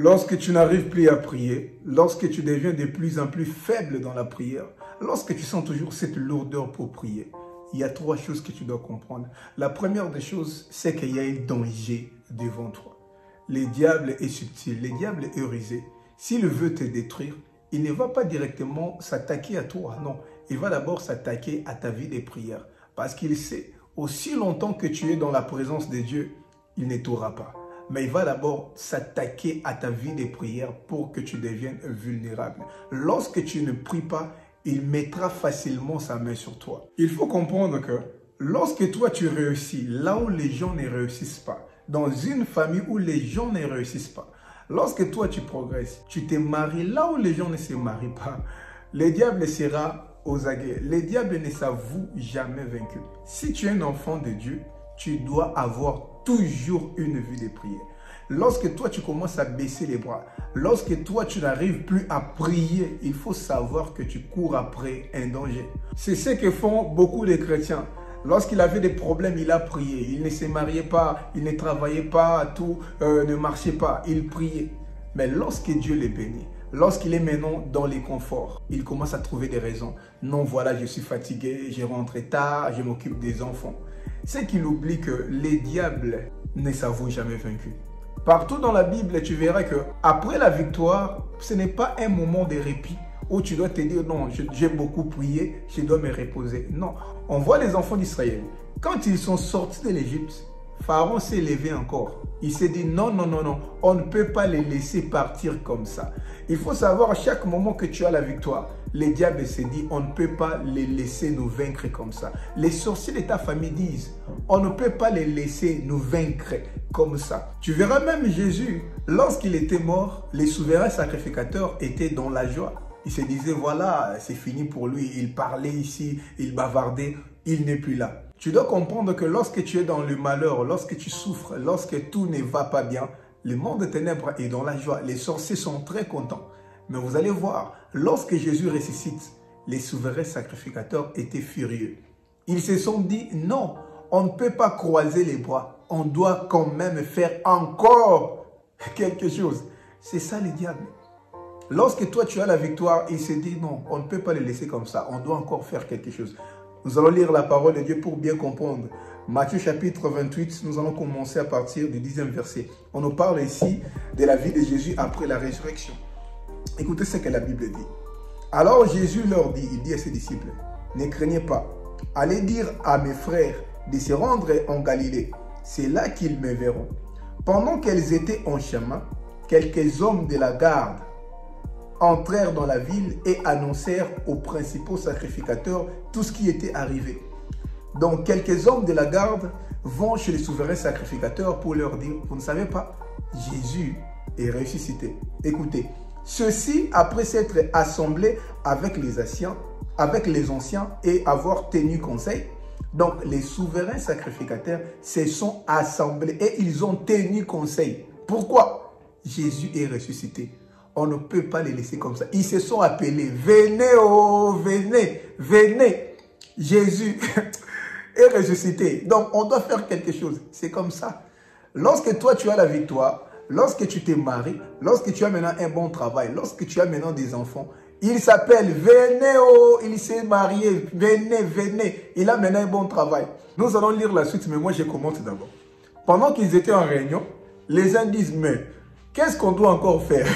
Lorsque tu n'arrives plus à prier, lorsque tu deviens de plus en plus faible dans la prière, lorsque tu sens toujours cette lourdeur pour prier, il y a trois choses que tu dois comprendre. La première des choses, c'est qu'il y a un danger devant toi. Le diable est subtil, le diable est rusé. S'il veut te détruire, il ne va pas directement s'attaquer à toi, non. Il va d'abord s'attaquer à ta vie de prière. Parce qu'il sait, aussi longtemps que tu es dans la présence de Dieu, il ne t'aura pas. Mais il va d'abord s'attaquer à ta vie de prière pour que tu deviennes vulnérable. Lorsque tu ne pries pas, il mettra facilement sa main sur toi. Il faut comprendre que lorsque toi tu réussis là où les gens ne réussissent pas, dans une famille où les gens ne réussissent pas, lorsque toi tu progresses, tu te maries là où les gens ne se marient pas, le diable sera aux aguets. Le diable ne s'avoue jamais vaincu. Si tu es un enfant de Dieu, tu dois avoir toujours une vie de prière. Lorsque toi tu commences à baisser les bras, lorsque toi tu n'arrives plus à prier, il faut savoir que tu cours après un danger. C'est ce que font beaucoup de chrétiens. Lorsqu'il avait des problèmes, il a prié. Il ne se mariait pas, il ne travaillait pas, tout ne marchait pas. Il priait. Mais lorsque Dieu les bénit, lorsqu'il est maintenant dans les conforts, il commence à trouver des raisons. Non, voilà, je suis fatigué, je rentre tard, je m'occupe des enfants. C'est qu'il oublie que les diables ne s'avouent jamais vaincus. Partout dans la Bible, tu verras que après la victoire, ce n'est pas un moment de répit où tu dois te dire non, j'ai beaucoup prié, je dois me reposer. Non, on voit les enfants d'Israël. Quand ils sont sortis de l'Égypte, Pharaon s'est levé encore. Il s'est dit non, non, non, non, on ne peut pas les laisser partir comme ça. Il faut savoir à chaque moment que tu as la victoire, les diables se disent on ne peut pas les laisser nous vaincre comme ça. Les sorciers de ta famille disent on ne peut pas les laisser nous vaincre comme ça. Tu verras même Jésus, lorsqu'il était mort, les souverains sacrificateurs étaient dans la joie. Ils se disaient voilà, c'est fini pour lui. Il parlait ici, il bavardait, il n'est plus là. Tu dois comprendre que lorsque tu es dans le malheur, lorsque tu souffres, lorsque tout ne va pas bien, le monde des ténèbres est dans la joie. Les sorciers sont très contents. Mais vous allez voir, lorsque Jésus ressuscite, les souverains sacrificateurs étaient furieux. Ils se sont dit, non, on ne peut pas croiser les bras. On doit quand même faire encore quelque chose. C'est ça le diable. Lorsque toi tu as la victoire, il se dit, non, on ne peut pas les laisser comme ça. On doit encore faire quelque chose. Nous allons lire la parole de Dieu pour bien comprendre. Matthieu chapitre 28, nous allons commencer à partir du 10e verset. On nous parle ici de la vie de Jésus après la résurrection. Écoutez ce que la Bible dit. Alors Jésus leur dit, il dit à ses disciples, ne craignez pas, allez dire à mes frères de se rendre en Galilée. C'est là qu'ils me verront. Pendant qu'elles étaient en chemin, quelques hommes de la garde entrèrent dans la ville et annoncèrent aux principaux sacrificateurs tout ce qui était arrivé. Donc, quelques hommes de la garde vont chez les souverains sacrificateurs pour leur dire, vous ne savez pas, Jésus est ressuscité. Écoutez, ceux-ci, après s'être assemblés avec les anciens et avoir tenu conseil, donc les souverains sacrificateurs se sont assemblés et ils ont tenu conseil. Pourquoi? Jésus est ressuscité. On ne peut pas les laisser comme ça. Ils se sont appelés. Venez, oh, venez, venez. Jésus est ressuscité. Donc, on doit faire quelque chose. C'est comme ça. Lorsque toi, tu as la victoire, lorsque tu t'es marié, lorsque tu as maintenant un bon travail, lorsque tu as maintenant des enfants, il s'appelle, venez, oh, il s'est marié, venez, venez. Il a maintenant un bon travail. Nous allons lire la suite, mais moi, je commente d'abord. Pendant qu'ils étaient en réunion, les uns disent, mais qu'est-ce qu'on doit encore faire?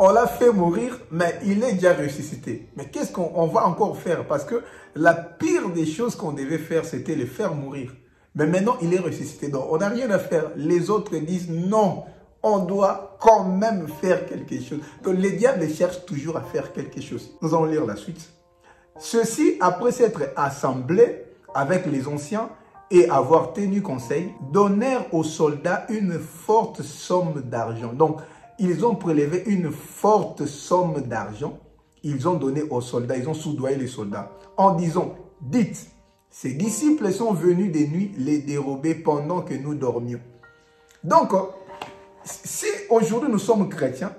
On l'a fait mourir, mais il est déjà ressuscité. Mais qu'est-ce qu'on va encore faire? Parce que la pire des choses qu'on devait faire, c'était le faire mourir. Mais maintenant, il est ressuscité. Donc, on n'a rien à faire. Les autres disent non, on doit quand même faire quelque chose. Donc, les diables cherchent toujours à faire quelque chose. Nous allons lire la suite. Ceux-ci, après s'être assemblés avec les anciens et avoir tenu conseil, donnèrent aux soldats une forte somme d'argent. Donc, ils ont prélevé une forte somme d'argent. Ils ont donné aux soldats, ils ont soudoyé les soldats en disant, dites, ces disciples sont venus de nuit les dérober pendant que nous dormions. Donc, si aujourd'hui nous sommes chrétiens,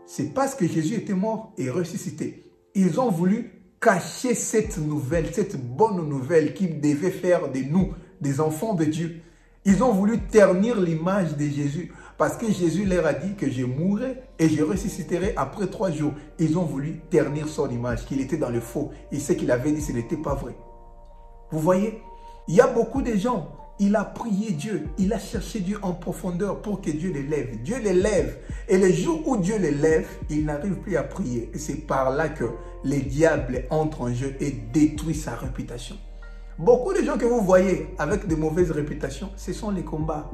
c'est parce que Jésus était mort et ressuscité. Ils ont voulu cacher cette nouvelle, cette bonne nouvelle qui devait faire de nous des enfants de Dieu. Ils ont voulu ternir l'image de Jésus. Parce que Jésus leur a dit que je mourrai et je ressusciterai après 3 jours. Ils ont voulu ternir son image, qu'il était dans le faux. Et ce qu'il avait dit, ce n'était pas vrai. Vous voyez, il y a beaucoup de gens, il a prié Dieu, il a cherché Dieu en profondeur pour que Dieu l'élève. Dieu l'élève. Et le jour où Dieu l'élève, il n'arrive plus à prier. Et c'est par là que les diables entrent en jeu et détruisent sa réputation. Beaucoup de gens que vous voyez avec de mauvaises réputations, ce sont les combats.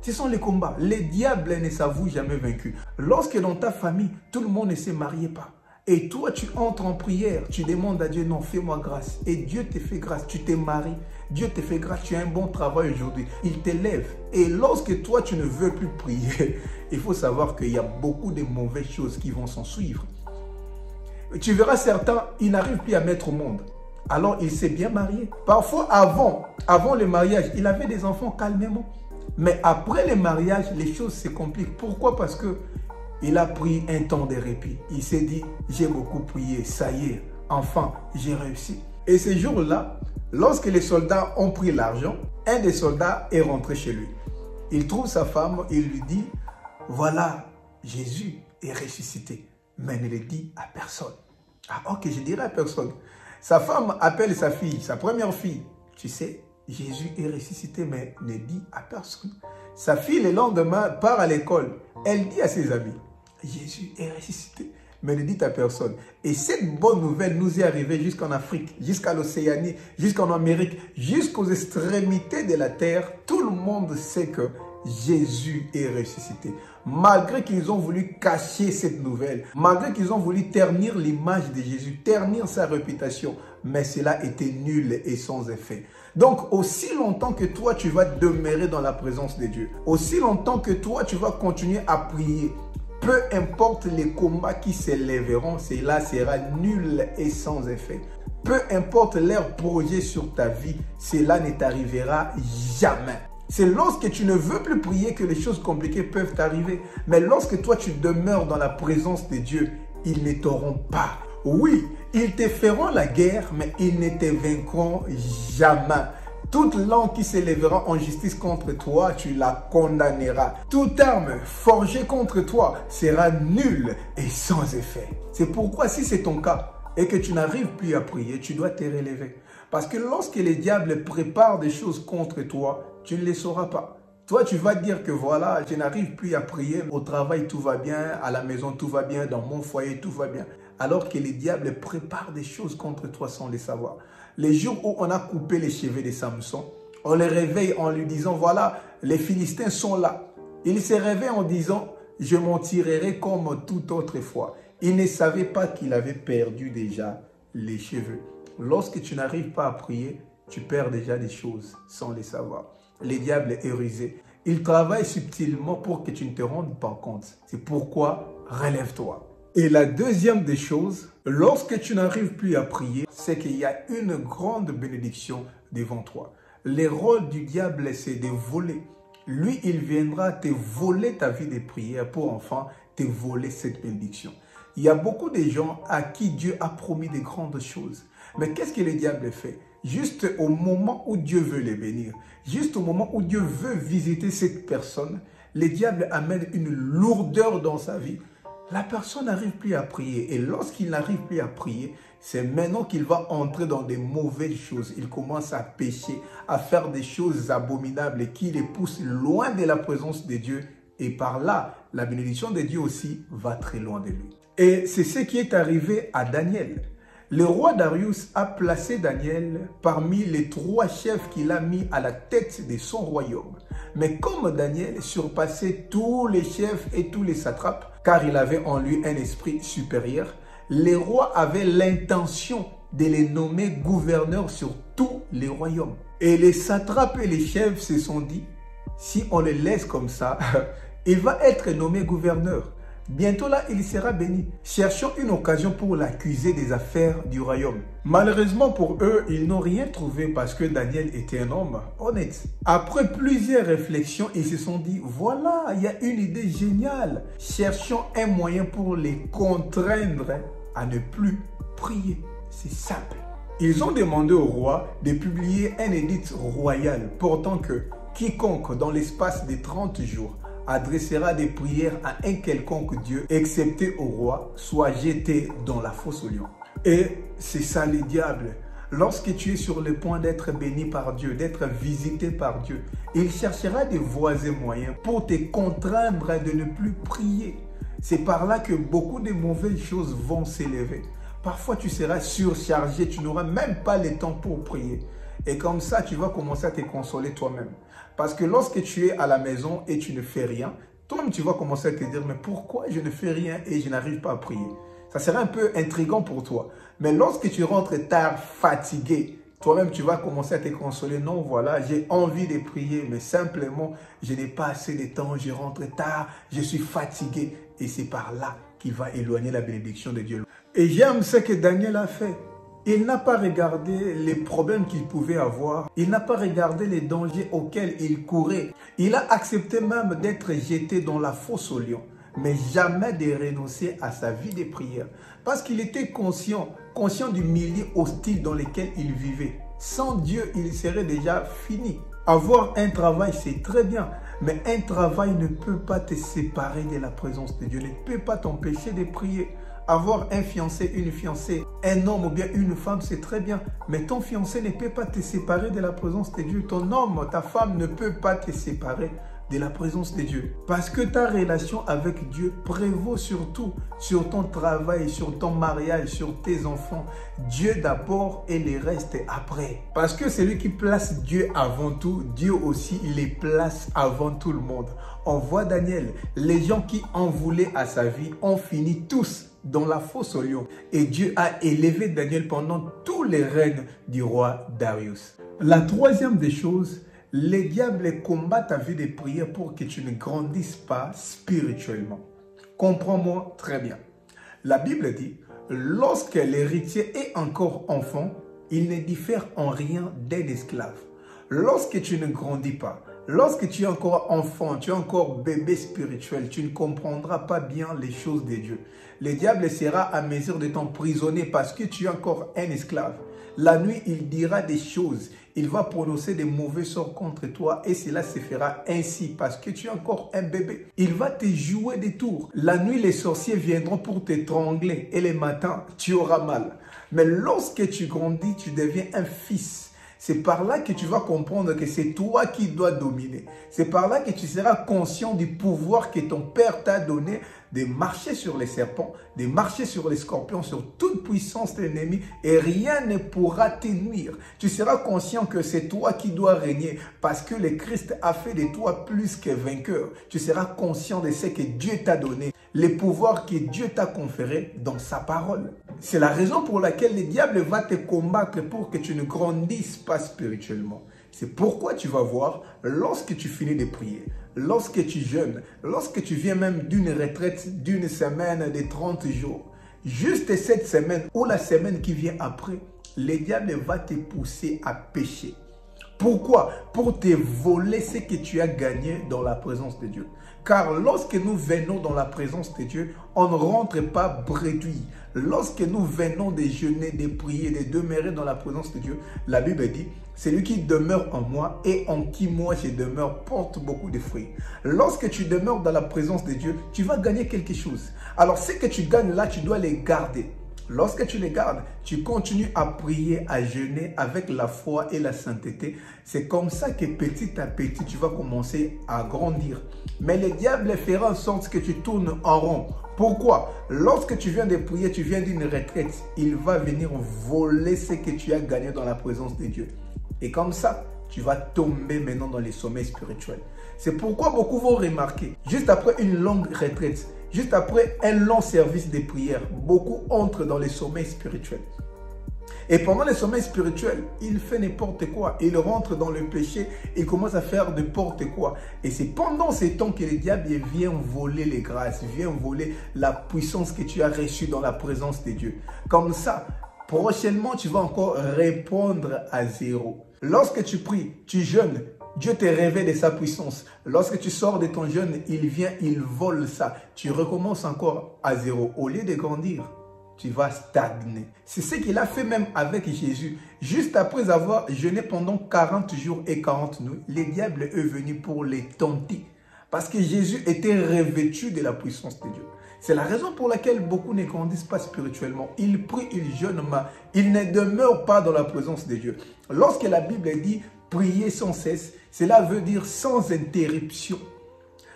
Ce sont les combats. Les diables ne s'avouent jamais vaincus. Lorsque dans ta famille, tout le monde ne se mariait pas, et toi, tu entres en prière, tu demandes à Dieu, non, fais-moi grâce. Et Dieu te fait grâce, tu t'es marié, Dieu te fait grâce, tu as un bon travail aujourd'hui. Il t'élève. Et lorsque toi, tu ne veux plus prier, il faut savoir qu'il y a beaucoup de mauvaises choses qui vont s'en suivre. Tu verras certains, ils n'arrivent plus à mettre au monde. Alors, il s'est bien marié. Parfois, avant le mariage, il avait des enfants calmement. Mais après le mariage, les choses se compliquent. Pourquoi? Parce que il a pris un temps de répit. Il s'est dit, j'ai beaucoup prié, ça y est, enfin, j'ai réussi. Et ce jour-là, lorsque les soldats ont pris l'argent, un des soldats est rentré chez lui. Il trouve sa femme, il lui dit, voilà, Jésus est ressuscité. Mais ne le dit à personne. Ah ok, je dirai à personne. Sa femme appelle sa fille, sa première fille. Tu sais, Jésus est ressuscité, mais ne dit à personne. Sa fille, le lendemain, part à l'école. Elle dit à ses amis, Jésus est ressuscité, mais ne dit à personne. Et cette bonne nouvelle nous est arrivée jusqu'en Afrique, jusqu'à l'Océanie, jusqu'en Amérique, jusqu'aux extrémités de la terre. Tout le monde sait que Jésus est ressuscité. Malgré qu'ils ont voulu cacher cette nouvelle, malgré qu'ils ont voulu ternir l'image de Jésus, ternir sa réputation, mais cela était nul et sans effet. Donc, aussi longtemps que toi, tu vas demeurer dans la présence de Dieu, aussi longtemps que toi, tu vas continuer à prier, peu importe les combats qui s'élèveront, cela sera nul et sans effet. Peu importe leur projet sur ta vie, cela ne t'arrivera jamais. C'est lorsque tu ne veux plus prier que les choses compliquées peuvent t'arriver. Mais lorsque toi, tu demeures dans la présence de Dieu, ils ne t'auront pas. Oui, ils te feront la guerre, mais ils ne te vaincront jamais. Toute langue qui s'élèvera en justice contre toi, tu la condamneras. Toute arme forgée contre toi sera nulle et sans effet. C'est pourquoi si c'est ton cas et que tu n'arrives plus à prier, tu dois te relever. Parce que lorsque les diables préparent des choses contre toi, tu ne les sauras pas. Toi, tu vas dire que voilà, je n'arrive plus à prier. Au travail, tout va bien. À la maison, tout va bien. Dans mon foyer, tout va bien. Alors que les diables préparent des choses contre toi sans les savoir. Les jours où on a coupé les cheveux de Samson, on les réveille en lui disant, voilà, les Philistins sont là. Il se réveille en disant, je m'en tirerai comme toute autre fois. Il ne savait pas qu'il avait perdu déjà les cheveux. Lorsque tu n'arrives pas à prier, tu perds déjà des choses sans les savoir. Les diables est rusé. Ils travaillent subtilement pour que tu ne te rendes pas compte. C'est pourquoi relève-toi. Et la deuxième des choses, lorsque tu n'arrives plus à prier, c'est qu'il y a une grande bénédiction devant toi. Le rôle du diable, c'est de voler. Lui, il viendra te voler ta vie de prière pour enfin te voler cette bénédiction. Il y a beaucoup de gens à qui Dieu a promis de grandes choses. Mais qu'est-ce que le diable fait? Juste au moment où Dieu veut les bénir, juste au moment où Dieu veut visiter cette personne, le diable amène une lourdeur dans sa vie. La personne n'arrive plus à prier. Et lorsqu'il n'arrive plus à prier, c'est maintenant qu'il va entrer dans des mauvaises choses. Il commence à pécher, à faire des choses abominables qui les poussent loin de la présence de Dieu. Et par là, la bénédiction de Dieu aussi va très loin de lui. Et c'est ce qui est arrivé à Daniel. Le roi Darius a placé Daniel parmi les 3 chefs qu'il a mis à la tête de son royaume. Mais comme Daniel surpassait tous les chefs et tous les satrapes, car il avait en lui un esprit supérieur, les rois avaient l'intention de les nommer gouverneurs sur tous les royaumes. Et les satrapes et les chefs se sont dit, si on le laisse comme ça, il va être nommé gouverneur. Bientôt là, il sera béni. Cherchons une occasion pour l'accuser des affaires du royaume. Malheureusement pour eux, ils n'ont rien trouvé parce que Daniel était un homme honnête. Après plusieurs réflexions, ils se sont dit, voilà, il y a une idée géniale. Cherchons un moyen pour les contraindre à ne plus prier. C'est simple. Ils ont demandé au roi de publier un édit royal portant que quiconque dans l'espace de 30 jours adressera des prières à un quelconque Dieu, excepté au roi, soit jeté dans la fosse aux lions. Et c'est ça le diable. Lorsque tu es sur le point d'être béni par Dieu, d'être visité par Dieu, il cherchera des voies et moyens pour te contraindre de ne plus prier. C'est par là que beaucoup de mauvaises choses vont s'élever. Parfois, tu seras surchargé, tu n'auras même pas le temps pour prier. Et comme ça, tu vas commencer à te consoler toi-même. Parce que lorsque tu es à la maison et tu ne fais rien, toi-même, tu vas commencer à te dire, mais pourquoi je ne fais rien et je n'arrive pas à prier? Ça sera un peu intriguant pour toi. Mais lorsque tu rentres tard, fatigué, toi-même, tu vas commencer à te consoler. Non, voilà, j'ai envie de prier, mais simplement, je n'ai pas assez de temps, je rentre tard, je suis fatigué. Et c'est par là qu'il va éloigner la bénédiction de Dieu. Et j'aime ce que Daniel a fait. Il n'a pas regardé les problèmes qu'il pouvait avoir. Il n'a pas regardé les dangers auxquels il courait. Il a accepté même d'être jeté dans la fosse aux lions, mais jamais de renoncer à sa vie de prière. Parce qu'il était conscient du milieu hostile dans lequel il vivait. Sans Dieu, il serait déjà fini. Avoir un travail, c'est très bien, mais un travail ne peut pas te séparer de la présence de Dieu, ne peut pas t'empêcher de prier. Avoir un fiancé, une fiancée, un homme ou bien une femme, c'est très bien, mais ton fiancé ne peut pas te séparer de la présence de Dieu. Ton homme, ta femme ne peut pas te séparer de la présence de Dieu. Parce que ta relation avec Dieu prévaut surtout sur ton travail, sur ton mariage, sur tes enfants. Dieu d'abord et les restes après. Parce que c'est lui qui place Dieu avant tout, Dieu aussi il les place avant tout le monde. On voit Daniel, les gens qui en voulaient à sa vie ont fini tous dans la fosse aux lions. Et Dieu a élevé Daniel pendant tous les règnes du roi Darius. La troisième des choses, les diables combattent ta vie de prière pour que tu ne grandisses pas spirituellement. Comprends-moi très bien. La Bible dit, lorsque l'héritier est encore enfant, il ne diffère en rien d'un esclave. Lorsque tu ne grandis pas, lorsque tu es encore enfant, tu es encore bébé spirituel, tu ne comprendras pas bien les choses de Dieu. Le diable sera à mesure de t'emprisonner parce que tu es encore un esclave. La nuit, il dira des choses. Il va prononcer des mauvais sorts contre toi et cela se fera ainsi parce que tu es encore un bébé. Il va te jouer des tours. La nuit, les sorciers viendront pour t'étrangler et le matin, tu auras mal. Mais lorsque tu grandis, tu deviens un fils. C'est par là que tu vas comprendre que c'est toi qui dois dominer. C'est par là que tu seras conscient du pouvoir que ton Père t'a donné de marcher sur les serpents, de marcher sur les scorpions, sur toute puissance de l'ennemi et rien ne pourra te nuire. Tu seras conscient que c'est toi qui dois régner parce que le Christ a fait de toi plus que vainqueur. Tu seras conscient de ce que Dieu t'a donné, les pouvoirs que Dieu t'a conférés dans sa parole. C'est la raison pour laquelle le diable va te combattre pour que tu ne grandisses pas spirituellement. C'est pourquoi tu vas voir, lorsque tu finis de prier, lorsque tu jeûnes, lorsque tu viens même d'une retraite d'une semaine de 30 jours, juste cette semaine ou la semaine qui vient après, le diable va te pousser à pécher. Pourquoi? Pour te voler ce que tu as gagné dans la présence de Dieu. Car lorsque nous venons dans la présence de Dieu, on ne rentre pas bredouille. Lorsque nous venons de jeûner, de prier, de demeurer dans la présence de Dieu, la Bible dit, celui qui demeure en moi et en qui moi je demeure porte beaucoup de fruits. Lorsque tu demeures dans la présence de Dieu, tu vas gagner quelque chose. Alors ce que tu gagnes là, tu dois les garder. Lorsque tu les gardes, tu continues à prier, à jeûner avec la foi et la sainteté. C'est comme ça que petit à petit, tu vas commencer à grandir. Mais le diable fera en sorte que tu tournes en rond. Pourquoi? Lorsque tu viens de prier, tu viens d'une retraite, il va venir voler ce que tu as gagné dans la présence de Dieu. Et comme ça, tu vas tomber maintenant dans les sommets spirituels. C'est pourquoi beaucoup vont remarquer, juste après une longue retraite, juste après un long service de prière, beaucoup entrent dans les sommets spirituels. Et pendant les sommets spirituels, il fait n'importe quoi. Il rentre dans le péché, il commence à faire n'importe quoi. Et c'est pendant ces temps que le diable vient voler les grâces, vient voler la puissance que tu as reçue dans la présence de Dieu. Comme ça, prochainement, tu vas encore répondre à zéro. Lorsque tu pries, tu jeûnes, Dieu te révèle de sa puissance. Lorsque tu sors de ton jeûne, il vient, il vole ça. Tu recommences encore à zéro. Au lieu de grandir, tu vas stagner. C'est ce qu'il a fait même avec Jésus. Juste après avoir jeûné pendant 40 jours et 40 nuits, le diable est venu pour les tenter. Parce que Jésus était revêtu de la puissance de Dieu. C'est la raison pour laquelle beaucoup ne grandissent pas spirituellement. Ils prient, ils jeûnent, mais ils ne demeurent pas dans la présence de Dieu. Lorsque la Bible dit « prier sans cesse », cela veut dire sans interruption.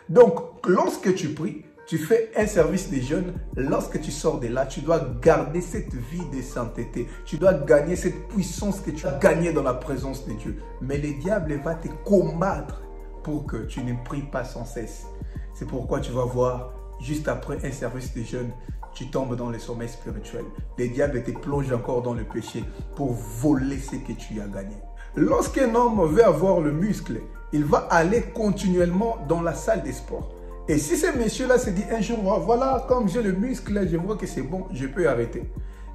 Donc, lorsque tu pries, tu fais un service de jeûne. Lorsque tu sors de là, tu dois garder cette vie de sainteté. Tu dois gagner cette puissance que tu as gagnée dans la présence de Dieu. Mais le diable va te combattre pour que tu ne pries pas sans cesse. C'est pourquoi tu vas voir, juste après un service de jeûne, tu tombes dans le sommeil spirituel. Le diable te plonge encore dans le péché pour voler ce que tu as gagné. Lorsqu'un homme veut avoir le muscle, il va aller continuellement dans la salle de sport. Et si ce monsieur-là se dit un jour, voilà, comme j'ai le muscle, je vois que c'est bon, je peux arrêter.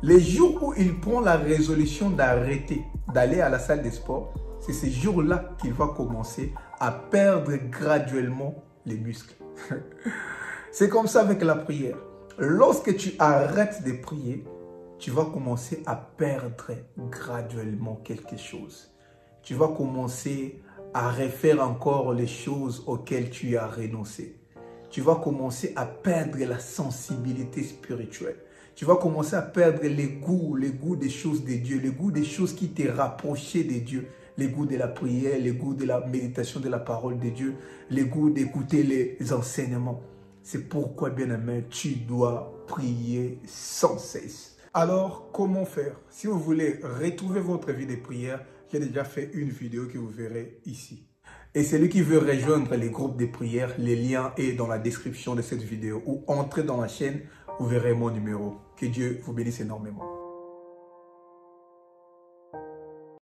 Les jours où il prend la résolution d'arrêter, d'aller à la salle de sport, c'est ces jours-là qu'il va commencer à perdre graduellement les muscles. C'est comme ça avec la prière. Lorsque tu arrêtes de prier, tu vas commencer à perdre graduellement quelque chose. Tu vas commencer à refaire encore les choses auxquelles tu as renoncé. Tu vas commencer à perdre la sensibilité spirituelle. Tu vas commencer à perdre le goût des choses de Dieu, le goût des choses qui te rapprochaient de Dieu, le goût de la prière, le goût de la méditation de la parole de Dieu, le goût d'écouter les enseignements. C'est pourquoi, bien-aimé, tu dois prier sans cesse. Alors, comment faire? Si vous voulez retrouver votre vie de prière, j'ai déjà fait une vidéo que vous verrez ici. Et celui qui veut rejoindre les groupes de prière, le lien est dans la description de cette vidéo ou entrez dans la chaîne, vous verrez mon numéro. Que Dieu vous bénisse énormément.